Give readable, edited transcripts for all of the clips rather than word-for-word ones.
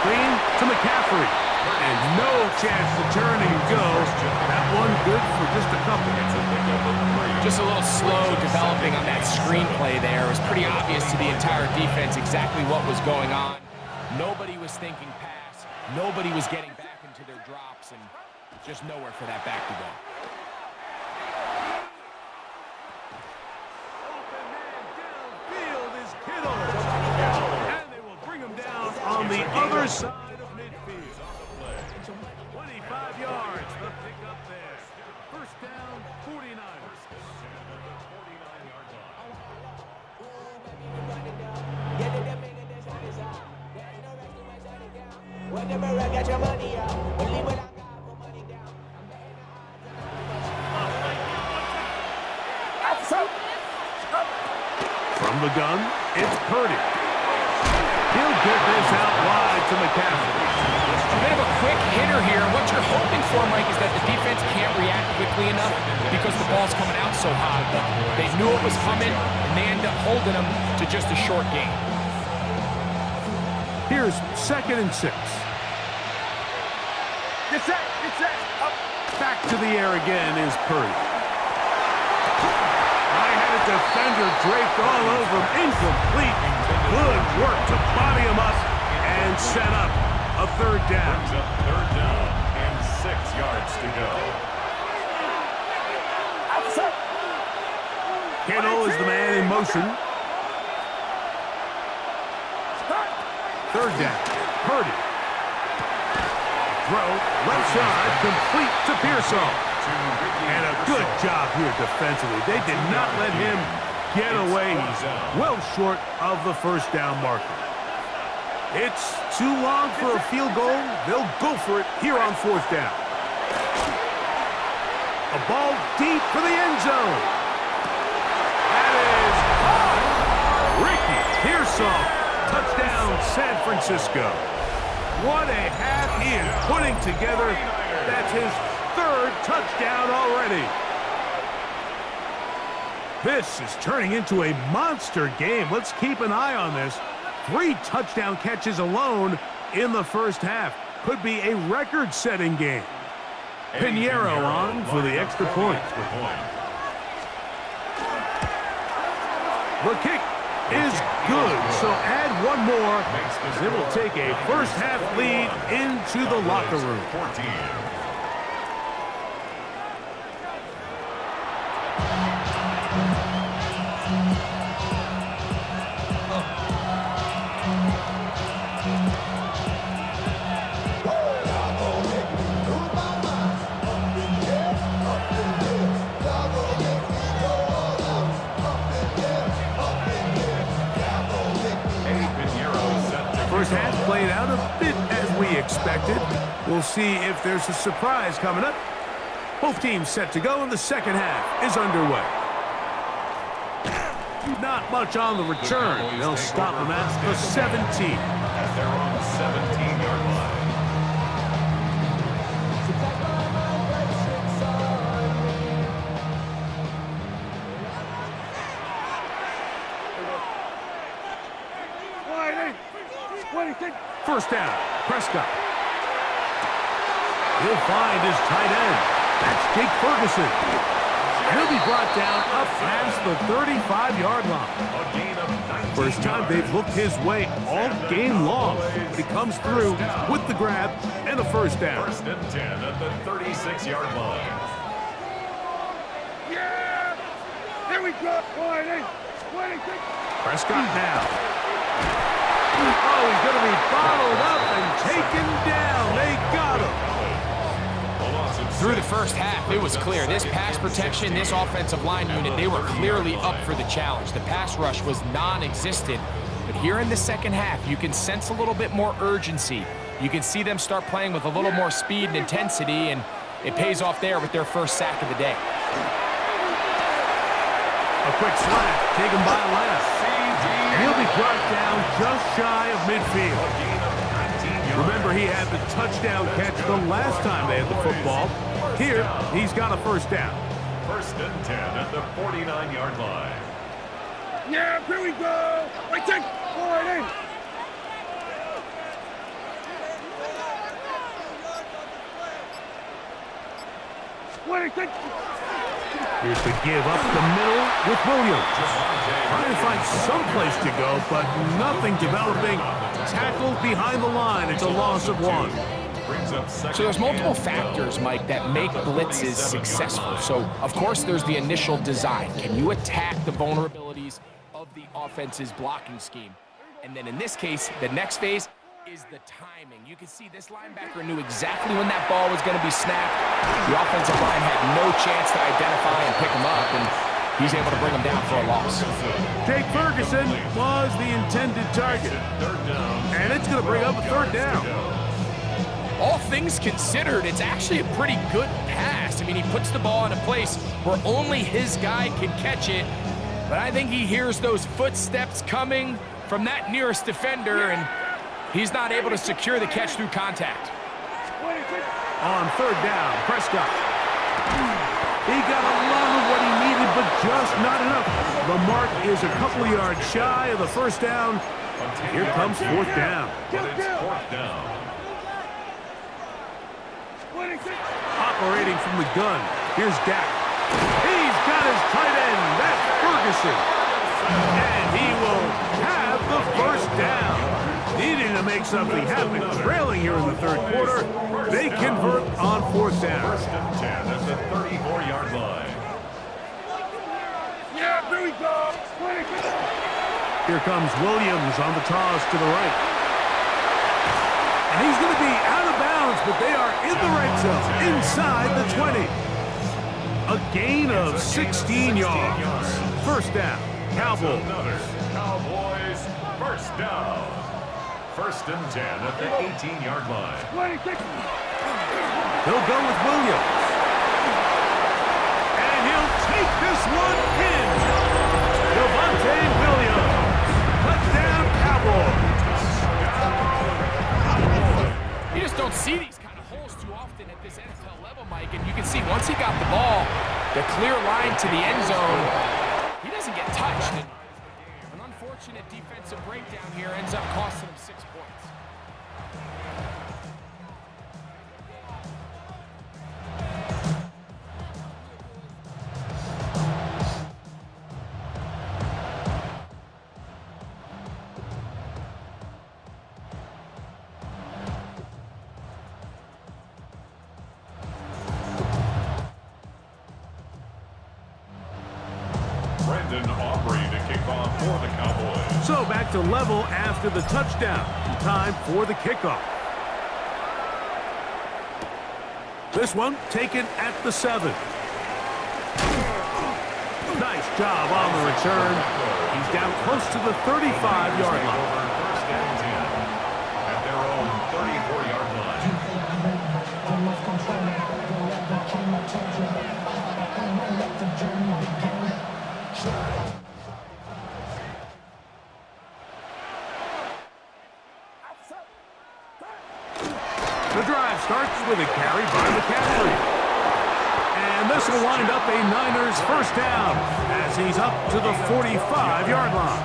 screen to McCaffrey. And no chance to turn and go. That one good for just a couple. Just a little slow developing on that screenplay there. It was pretty obvious to the entire defense exactly what was going on. Nobody was thinking pass. Nobody was getting back into their drops, and just nowhere for that back to go. Open man downfield is Kittle. And they will bring him down on the other side of midfield. 25 yards, the pickup there. First down, 49ers. Whenever I got your money out, only when I got my money down. From the gun, it's Purdy. He'll get this out wide to McCaffrey. A bit of a quick hitter here. What you're hoping for, Mike, is that the defense can't react quickly enough because the ball's coming out so high. But they knew it was coming, and they end up holding them to just a short game. Here's 2nd and 6. It's that. Up. Back to the air again is Purdy. I had a defender draped all over him. Incomplete. Good work to body him up and set up a 3rd down. Third down and 6 yards to go. Kittle is the man in motion. 3rd down. Purdy. Throw, left side, complete to Pearson. And a good job here defensively. They did not let him get away. He's well short of the 1st down marker. It's too long for a field goal. They'll go for it here on 4th down. A ball deep for the end zone. That is Ricky Pearson. Touchdown, San Francisco. What a half he is putting together. That's his 3rd touchdown already. This is turning into a monster game. Let's keep an eye on this. 3 touchdown catches alone in the 1st half. Could be a record-setting game. Pinheiro on for the extra point. The kick is good, so add one more. They will take a 1st half lead into the locker room. 14. First half played out a bit as we expected. We'll see if there's a surprise coming up. Both teams set to go, and the 2nd half is underway. Not much on the return. They'll stop them at the 17. At their own 17-yard line. First down, Prescott. He'll find his tight end. That's Jake Ferguson. He'll be brought down up past the 35-yard line. First time they've looked his way all game long. He comes through with the grab and a 1st down. 1st and 10 at the 36-yard line. Yeah! Here we go. Prescott now. Oh, he's going to be bottled up and taken down. They got him. Through the 1st half, it was clear. This pass protection, this offensive line unit, they were clearly up for the challenge. The pass rush was non-existent. But here in the 2nd half, you can sense a little bit more urgency. You can see them start playing with a little more speed and intensity, and it pays off there with their 1st sack of the day. A quick slant taken by Lance. And he'll be brought down just shy of midfield. Remember, he had the touchdown catch the last time they had the football. Here, he's got a 1st down. 1st and 10 at the 49-yard line. Yeah, here we go. Right take. Here's the give up the middle with Williams. Trying to find some place to go, but nothing developing. Tackled behind the line. It's a loss of 1. So there's multiple factors, Mike, that make blitzes successful. So, of course, there's the initial design. Can you attack the vulnerabilities of the offense's blocking scheme? And then in this case, the next phase is the timing. You can see this linebacker knew exactly when that ball was going to be snapped. The offensive line had no chance to identify and pick him up, and he's able to bring him down for a loss. Jake Ferguson was the intended target. And it's going to bring up a 3rd down. All things considered, it's actually a pretty good pass. I mean, he puts the ball in a place where only his guy can catch it, but I think he hears those footsteps coming from that nearest defender, and he's not able to secure the catch through contact. On 3rd down, Prescott. He got a lot of what he needed, but just not enough. The mark is a couple of yards shy of the 1st down. Here comes 4th down. Operating from the gun, here's Dak. He's got his tight end, that's Ferguson. And he will have the 1st down. Needing to make something happen, trailing here in the 3rd quarter. They convert on 4th down. 1st and 10 at the 34-yard line. Yeah, here we go. Here comes Williams on the toss to the right. And he's going to be out of bounds, but they are in the red zone, inside the 20. A gain of 16 yards. 1st down, Cowboys. Another Cowboys 1st down. 1st and 10 at the 18-yard line. He'll go with Williams. And he'll take this one in. Devontae Williams. Touchdown, Cowboys. You just don't see these kind of holes too often at this NFL level, Mike, and you can see once he got the ball, the clear line to the end zone, he doesn't get touched. And an unfortunate defensive breakdown here ends up costing him 6 points. So back to level after the touchdown. Time for the kickoff. This one taken at the 7. Nice job on the return. He's down close to the 35-yard line. 1st and 10 at their own 34-yard line. The drive starts with a carry by McCaffrey. And this will wind up a Niners 1st down as he's up to the 45-yard line.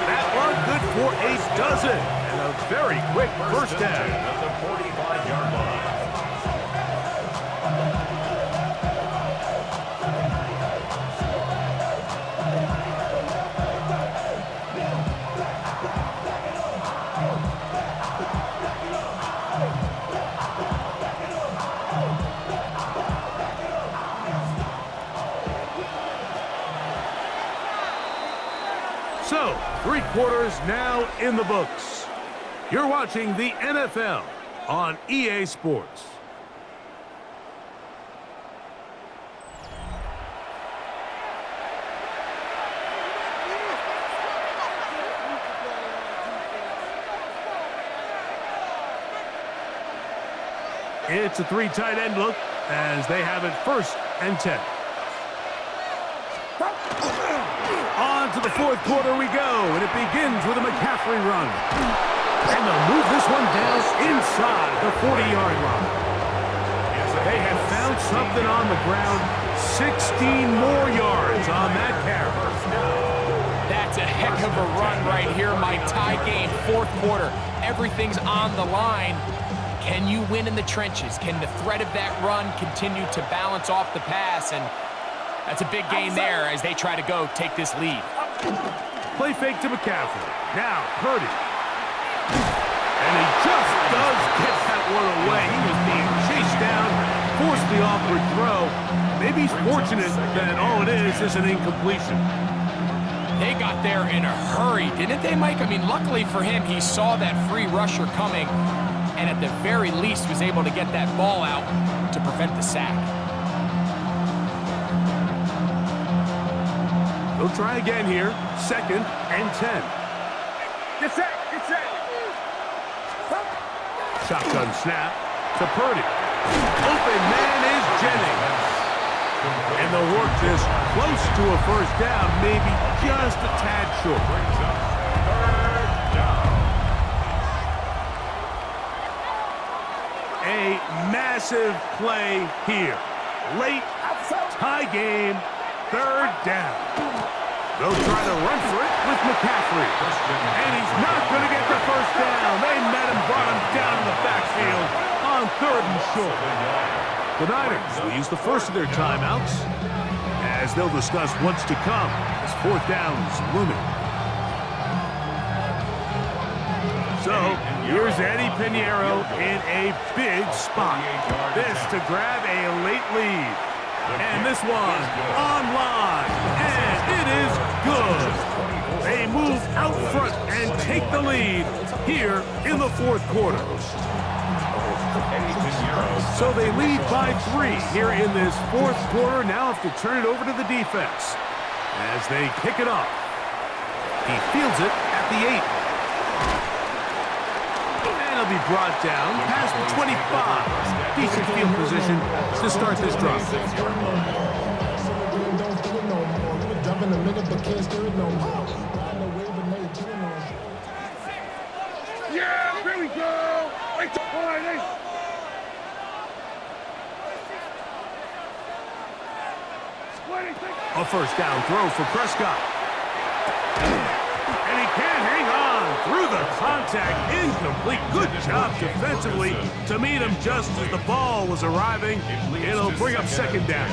That one good for a dozen and a very quick 1st down. At the 45-yard line. So, 3 quarters now in the books. You're watching the NFL on EA Sports. It's a 3 tight end look as they have it 1st and 10. On to the 4th quarter we go, and it begins with a McCaffrey run. And they'll move this one down inside the 40-yard line. They have found something on the ground. 16 more yards on that carry. That's a heck of a run right here, Mike. Tie game, 4th quarter. Everything's on the line. Can you win in the trenches? Can the threat of that run continue to balance off the pass? And that's a big gain there as they try to go take this lead. Play fake to McCaffrey. Now, Purdy. And he just does get that one away. He was being chased down, forced the awkward throw. Maybe he's fortunate that all it is an incompletion. They got there in a hurry, didn't they, Mike? I mean, luckily for him, he saw that free rusher coming and at the very least was able to get that ball out to prevent the sack. They'll try again here. 2nd and 10. Get set, get set. Shotgun snap to Purdy. Open man is Jennings. And the Hornets is close to a first down, maybe just a tad short. A massive play here. Late, tie game, 3rd down. They'll try to run for it with McCaffrey. And he's not going to get the first down. They met him, brought him down in the backfield on 3rd and short. The Niners will use the first of their timeouts as they'll discuss what's to come as 4th down is looming. So, here's Eddie Pinheiro in a big spot. This to grab a late lead. And this one online. And it is good. They move out front and take the lead here in the 4th quarter. So they lead by 3 here in this 4th quarter. Now have to turn it over to the defense as they kick it off. He fields it at the 8. And he'll be brought down past the 25. Decent field position to start this drive. Yeah, here we go. A first down throw for Prescott. And he can't hang on through the contact. Incomplete. Good job defensively to meet him just as the ball was arriving. It'll bring up 2nd down.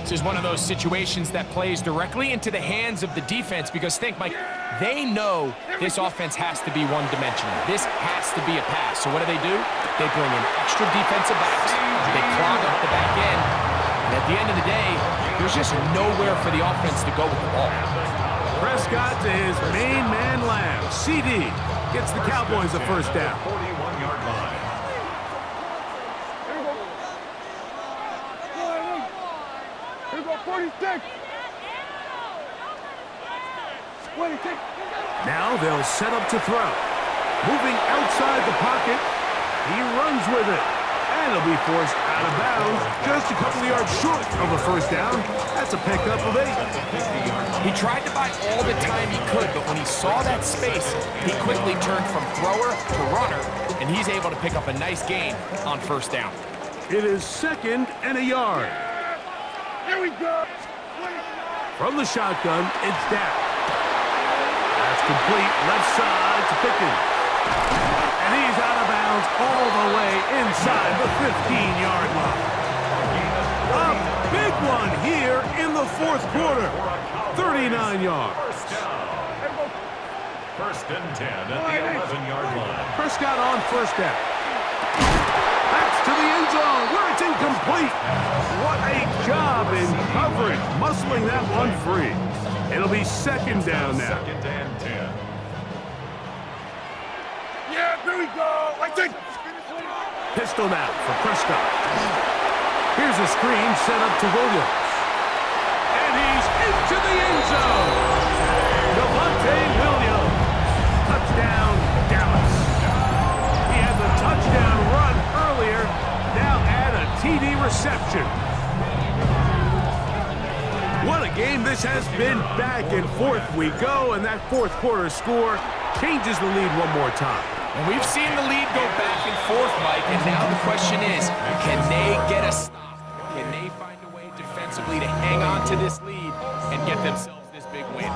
This is one of those situations that plays directly into the hands of the defense because think, Mike, they know this offense has to be one-dimensional. This has to be a pass. So what do? They bring in extra defensive backs. They clog up the back end. And at the end of the day, there's just nowhere for the offense to go with the ball. Prescott to his main man Lamb. CD gets the Cowboys a first down. 41-yard line. Here we go, 46. 26. Now they'll set up to throw. Moving outside the pocket, he runs with it. And he'll be forced out of bounds just a couple of yards short of a first down. That's a pickup of 8. He tried to buy all the time he could, but when he saw that space, he quickly turned from thrower to runner, and he's able to pick up a nice gain on first down. It is 2nd and a yard. Here we go. From the shotgun, it's down. That's complete, left side to Pickens. And he's out of bounds all the way inside the 15-yard line. A big one here in the 4th quarter. 39 yards. First and 10 at the 11-yard line. Prescott on first down. That's to the end zone where it's incomplete. What a job in coverage, muscling that one free. It'll be 2nd down now. 2nd and 10. Yeah, here we go. Pistol now for Prescott. Here's a screen set up to Williams. And he's into the end zone. Devontae Williams. Touchdown, Dallas. He had the touchdown run earlier. Now add a TD reception. What a game this has been. Back and forth we go, and that 4th quarter score changes the lead one more time. And we've seen the lead go back and forth, Mike, and now the question is, can they get a stop? Can they find a way defensively to hang on to this lead and get themselves this big win?